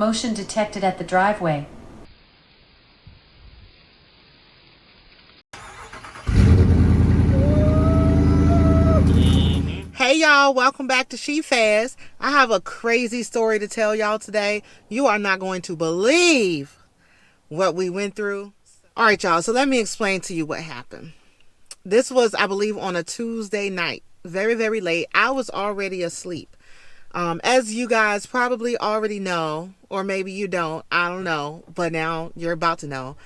Motion detected at the driveway. Hey y'all, welcome back to She Fast. I have a crazy story to tell y'all today. You are not going to believe what we went through. All right, y'all, so let me explain to you what happened. This was, I believe, on a Tuesday night, very, very late. I was already asleep. As you guys probably already know, or maybe you don't, I don't know, but now you're about to know.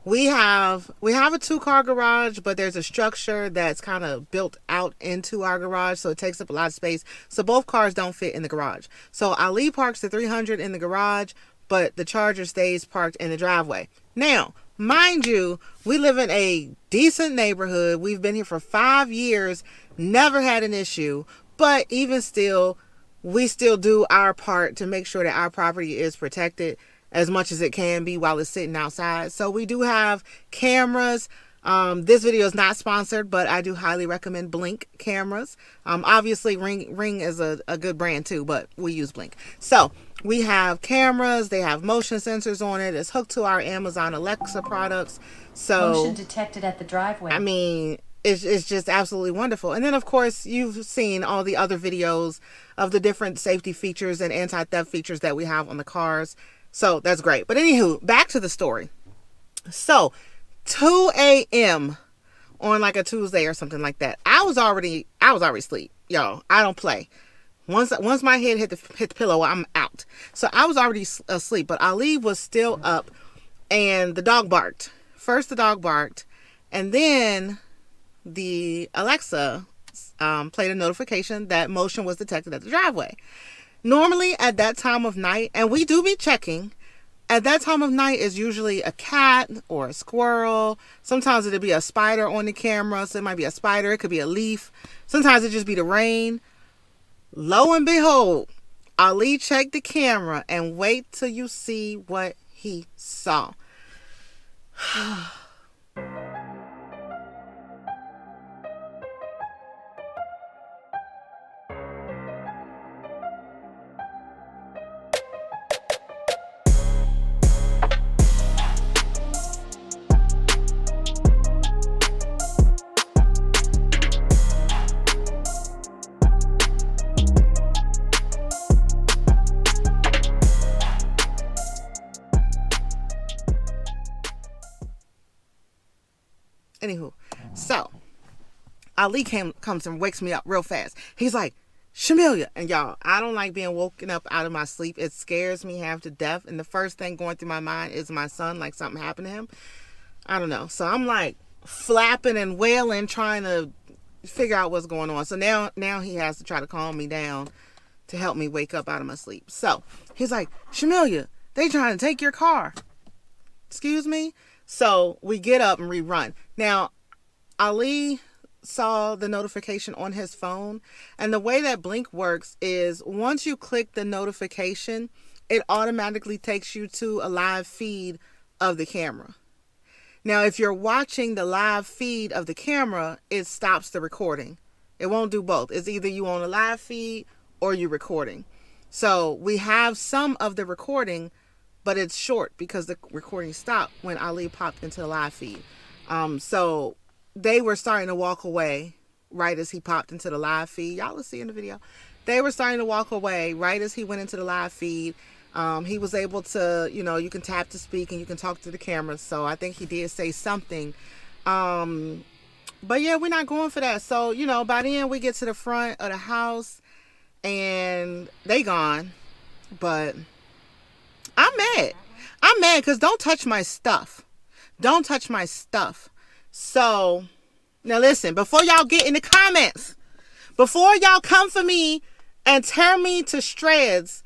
We have a 2-car garage, but there's a structure that's kind of built out into our garage, so it takes up a lot of space. So both cars don't fit in the garage. So Ali parks the 300 in the garage, but the Charger stays parked in the driveway. Now, mind you, we live in a decent neighborhood. We've been here for 5 years, never had an issue, but even still, we still do our part to make sure that our property is protected as much as it can be while it's sitting outside. So we do have cameras. This video is not sponsored, but I do highly recommend Blink cameras. Obviously Ring is a good brand too, but we use Blink. So we have cameras, they have motion sensors on it. It's hooked to our Amazon Alexa products. So Motion detected at the driveway. I mean, it's just absolutely wonderful. And then, of course, you've seen all the other videos of the different safety features and anti-theft features that we have on the cars. So that's great. But anywho, back to the story. So 2 a.m. on like a Tuesday or something like that. I was already asleep. Y'all, I don't play. Once my head hit the pillow, I'm out. So I was already asleep, but Ali was still up and the dog barked. First the dog barked, and then the Alexa played a notification that motion was detected at the driveway. Normally at that time of night, and we do be checking, at that time of night is usually a cat or a squirrel. Sometimes it'll be a spider on the camera. So it might be a spider. It could be a leaf. Sometimes it just be the rain. Lo and behold, Ali checked the camera, and wait till you see what he saw. Anywho, so Ali comes and wakes me up real fast. He's like, Shamelia. And y'all, I don't like being woken up out of my sleep. It scares me half to death. And the first thing going through my mind is my son, like something happened to him. I don't know. So I'm like flapping and wailing, trying to figure out what's going on. So now he has to try to calm me down to help me wake up out of my sleep. So he's like, Shamelia, they trying to take your car. Excuse me? So we get up and rerun. Now, Ali saw the notification on his phone, and the way that Blink works is once you click the notification, it automatically takes you to a live feed of the camera. Now, if you're watching the live feed of the camera, it stops the recording. It won't do both. It's either you on a live feed or you're recording. So we have some of the recording, but it's short because the recording stopped when Ali popped into the live feed. So they were starting to walk away right as he popped into the live feed. Y'all will see in the video. They were starting to walk away right as he went into the live feed. He was able to, you can tap to speak and you can talk to the camera. So I think he did say something. But yeah, we're not going for that. So, by the end we get to the front of the house and they gone. But I'm mad. I'm mad because don't touch my stuff. Don't touch my stuff. So, now listen, before y'all get in the comments, before y'all come for me and tear me to shreds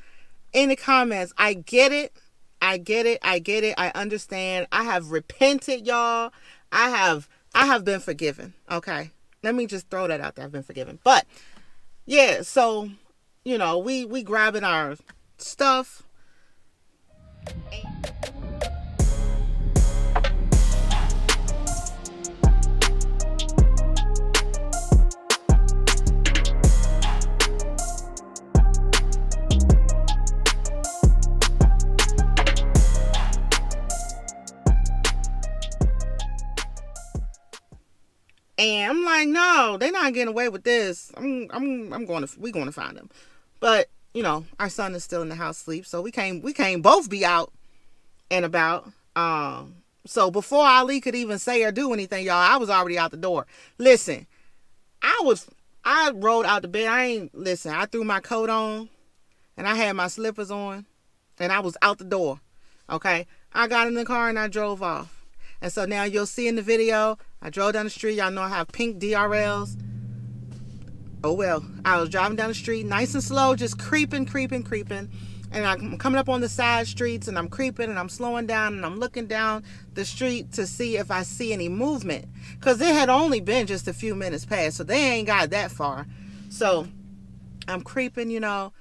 in the comments, I get it. I get it. I understand. I have repented, y'all. I have been forgiven. Okay. Let me just throw that out there. I've been forgiven. But yeah, so, we grabbing our stuff. And I'm like, no, they're not getting away with this. We going to find them. But, you know, our son is still in the house asleep, so we can't both be out and about. So before Ali could even say or do anything, y'all, I was already out the door. Listen, I rolled out the bed. I threw my coat on and I had my slippers on and I was out the door. Okay. I got in the car and I drove off. And so now you'll see in the video, I drove down the street. Y'all know I have pink DRLs. Oh well, I was driving down the street nice and slow, just creeping. And I'm coming up on the side streets and I'm creeping and I'm slowing down and I'm looking down the street to see if I see any movement. Because it had only been just a few minutes past, so they ain't got that far. So I'm creeping, you know.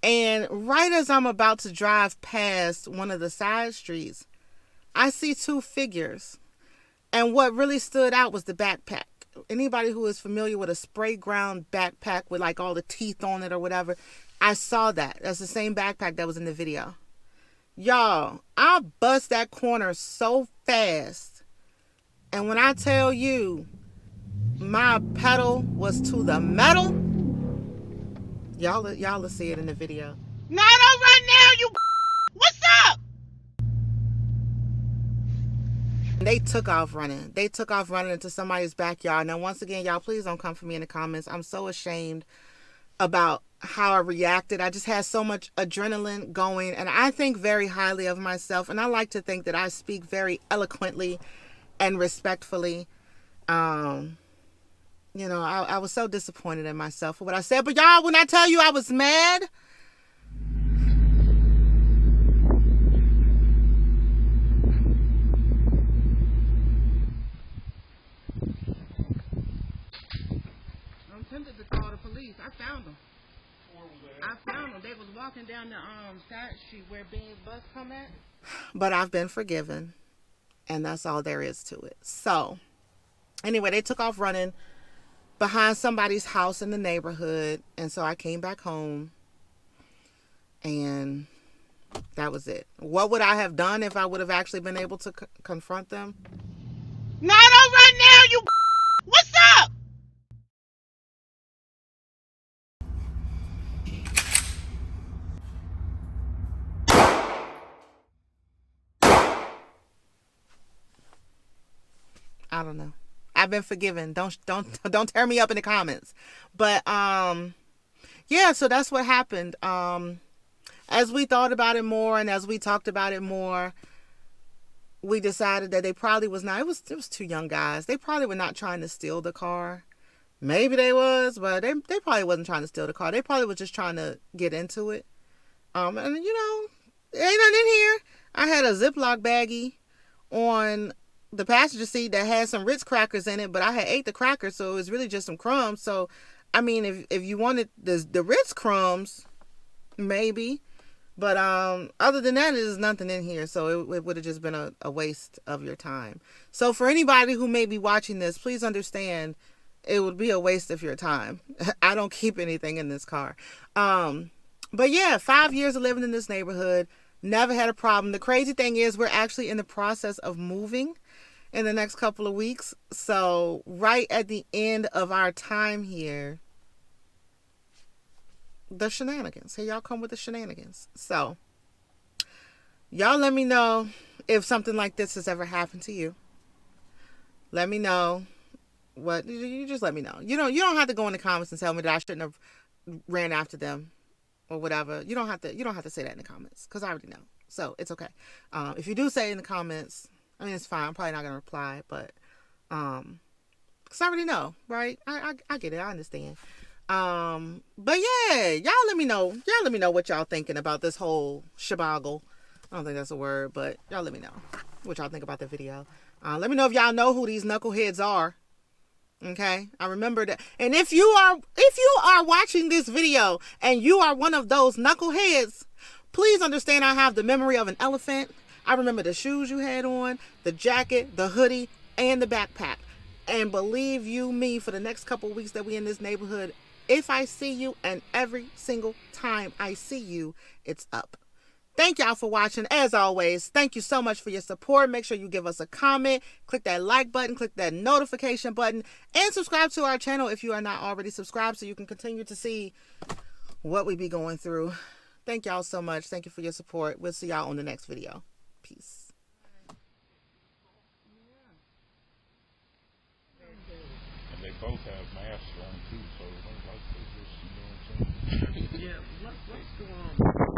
And right as I'm about to drive past one of the side streets, I see two figures. And what really stood out was the backpack. Anybody who is familiar with a spray ground backpack with like all the teeth on it or whatever, I saw that. That's the same backpack that was in the video. Y'all, I bust that corner so fast. And when I tell you my pedal was to the metal, y'all will see it in the video. No, don't run now, you. What's up? They took off running. They took off running into somebody's backyard. Now, once again, y'all, please don't come for me in the comments. I'm so ashamed about how I reacted. I just had so much adrenaline going, and I think very highly of myself, and I like to think that I speak very eloquently and respectfully. You know, I was so disappointed in myself for what I said, but y'all, when I tell you I was mad, I'm tempted to call the police. I found them. They was walking down the side street where Ben's bus come at. But I've been forgiven, and that's all there is to it. So, anyway, they took off running behind somebody's house in the neighborhood, and so I came back home, and that was it. What would I have done if I would have actually been able to confront them? No, don't run now, you. What's up? I don't know. I've been forgiven. Don't tear me up in the comments. But yeah, so that's what happened. As we thought about it more and as we talked about it more, we decided that they probably was not. It was two young guys. They probably were not trying to steal the car. Maybe they was, but they probably wasn't trying to steal the car. They probably was just trying to get into it. And you know, there ain't nothing in here. I had a Ziploc baggie on the passenger seat that had some Ritz crackers in it, but I had ate the crackers, so it was really just some crumbs. So, I mean, if you wanted the Ritz crumbs, maybe, but other than that, there's nothing in here, so it would have just been a waste of your time. So for anybody who may be watching this, please understand it would be a waste of your time. I don't keep anything in this car. But yeah, 5 years of living in this neighborhood, never had a problem. The crazy thing is we're actually in the process of moving in the next couple of weeks. So right at the end of our time here, the shenanigans. Here y'all come with the shenanigans. So y'all let me know if something like this has ever happened to you. Let me know what you just let me know. You don't have to go in the comments and tell me that I shouldn't have ran after them or whatever. You don't have to say that in the comments because I already know. So it's okay. If you do say it in the comments, I mean, it's fine. I'm probably not gonna reply, but because I already know, right? I get it. I understand. But yeah, y'all let me know. Y'all let me know what y'all thinking about this whole shabagle. I don't think that's a word, but y'all let me know what y'all think about the video. Let me know if y'all know who these knuckleheads are. Okay, I remember that. And if you are watching this video and you are one of those knuckleheads, please understand I have the memory of an elephant. I remember the shoes you had on, the jacket, the hoodie, and the backpack. And believe you me, for the next couple of weeks that we in this neighborhood, if I see you, and every single time I see you, it's up. Thank y'all for watching. As always, thank you so much for your support. Make sure you give us a comment, click that like button, click that notification button, and subscribe to our channel if you are not already subscribed so you can continue to see what we be going through. Thank y'all so much. Thank you for your support. We'll see y'all on the next video. Peace. And they both have masks on too, so it looks like they just, you know what I'm saying? Yeah, what's going on?